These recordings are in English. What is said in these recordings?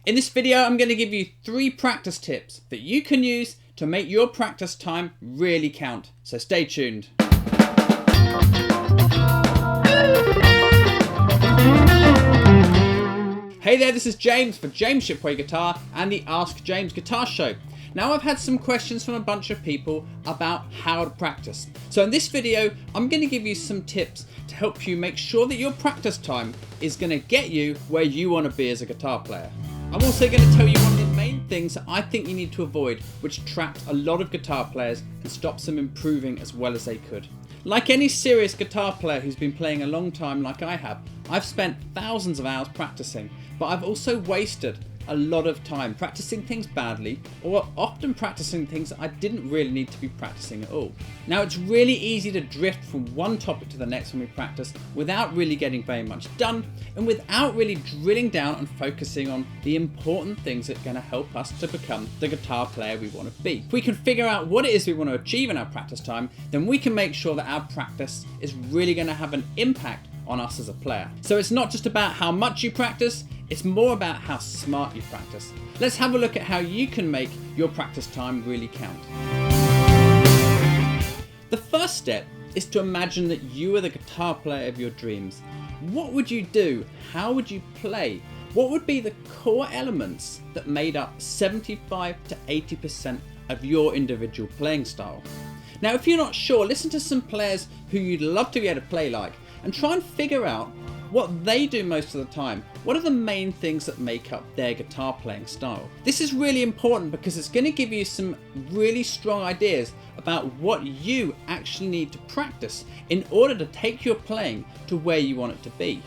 In this video, I'm going to give you 3 practice tips that you can use to make your practice time really count. So stay tuned. Hey there, this is James for James Shipway Guitar and the Ask James Guitar Show. Now I've had some questions from a bunch of people about how to practice. So in this video, I'm going to give you some tips to help you make sure that your practice time is going to get you where you want to be as a guitar player. I'm also going to tell you one of the main things that I think you need to avoid, which traps a lot of guitar players and stops them improving as well as they could. Like any serious guitar player who's been playing a long time like I have, I've spent thousands of hours practicing, but I've also wasted a lot of time practicing things badly, or often practicing things that I didn't really need to be practicing at all. Now it's really easy to drift from one topic to the next when we practice without really getting very much done and without really drilling down and focusing on the important things that are going to help us to become the guitar player we want to be. If we can figure out what it is we want to achieve in our practice time, then we can make sure that our practice is really going to have an impact on us as a player. So it's not just about how much you practice, it's more about how smart you practice. Let's have a look at how you can make your practice time really count. The first step is to imagine that you are the guitar player of your dreams. What would you do? How would you play? What would be the core elements that made up 75 to 80% of your individual playing style? Now, if you're not sure, listen to some players who you'd love to be able to play like and try and figure out what they do most of the time. What are the main things that make up their guitar playing style? This is really important because it's going to give you some really strong ideas about what you actually need to practice in order to take your playing to where you want it to be.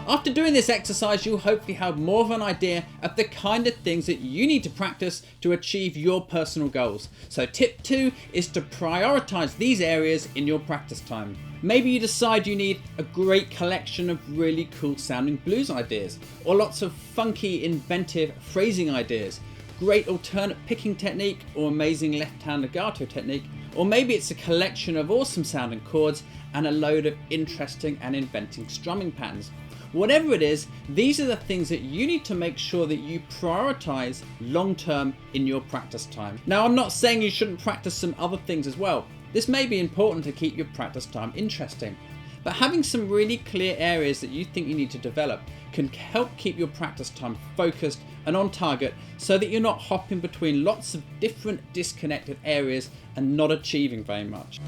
After doing this exercise, you'll hopefully have more of an idea of the kind of things that you need to practice to achieve your personal goals. So tip 2 is to prioritize these areas in your practice time. Maybe you decide you need a great collection of really cool sounding blues ideas, or lots of funky, inventive phrasing ideas, great alternate picking technique, or amazing left-hand legato technique, or maybe it's a collection of awesome sounding chords and a load of interesting and inventing strumming patterns. Whatever it is, these are the things that you need to make sure that you prioritize long term in your practice time. Now, I'm not saying you shouldn't practice some other things as well. This may be important to keep your practice time interesting, but having some really clear areas that you think you need to develop can help keep your practice time focused and on target so that you're not hopping between lots of different disconnected areas and not achieving very much.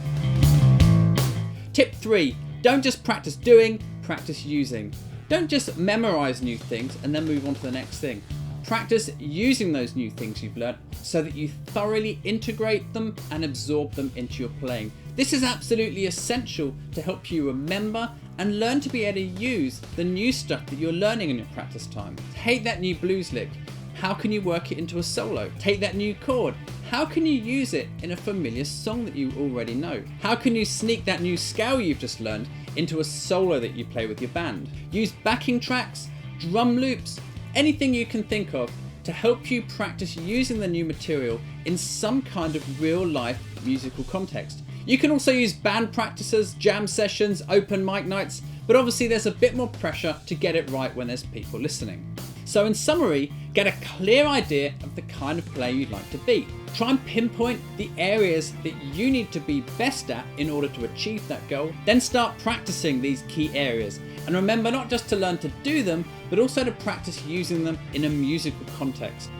Tip 3, don't just practice doing, practice using. Don't just memorize new things and then move on to the next thing. Practice using those new things you've learned so that you thoroughly integrate them and absorb them into your playing. This is absolutely essential to help you remember and learn to be able to use the new stuff that you're learning in your practice time. Take that new blues lick. How can you work it into a solo? Take that new chord. How can you use it in a familiar song that you already know? How can you sneak that new scale you've just learned into a solo that you play with your band? Use backing tracks, drum loops, anything you can think of to help you practice using the new material in some kind of real life musical context. You can also use band practices, jam sessions, open mic nights, but obviously there's a bit more pressure to get it right when there's people listening. So in summary, get a clear idea of the kind of player you'd like to be. Try and pinpoint the areas that you need to be best at in order to achieve that goal. Then start practicing these key areas. And remember not just to learn to do them, but also to practice using them in a musical context.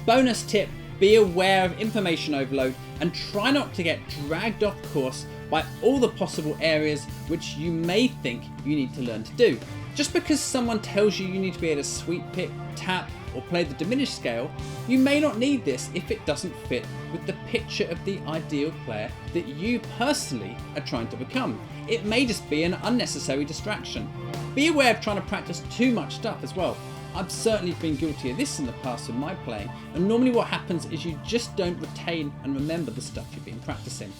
Bonus tip, be aware of information overload and try not to get dragged off course by all the possible areas which you may think you need to learn to do. Just because someone tells you need to be able to sweep pick, tap, or play the diminished scale, you may not need this if it doesn't fit with the picture of the ideal player that you personally are trying to become. It may just be an unnecessary distraction. Be aware of trying to practice too much stuff as well. I've certainly been guilty of this in the past with my playing, and normally what happens is you just don't retain and remember the stuff you've been practicing.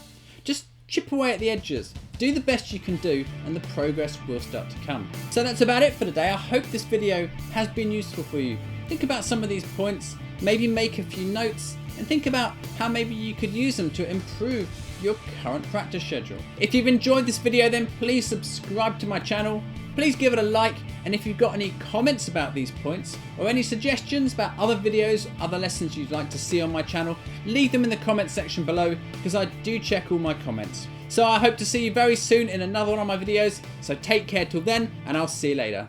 Just chip away at the edges, do the best you can do, and the progress will start to come. So that's about it for today. I hope this video has been useful for you. Think about some of these points, maybe make a few notes, and think about how maybe you could use them to improve your current practice schedule. If you've enjoyed this video, then please subscribe to my channel. please give it a like, and if you've got any comments about these points or any suggestions about other videos, other lessons you'd like to see on my channel, leave them in the comment section below, because I do check all my comments. So I hope to see you very soon in another one of my videos, so take care till then, and I'll see you later.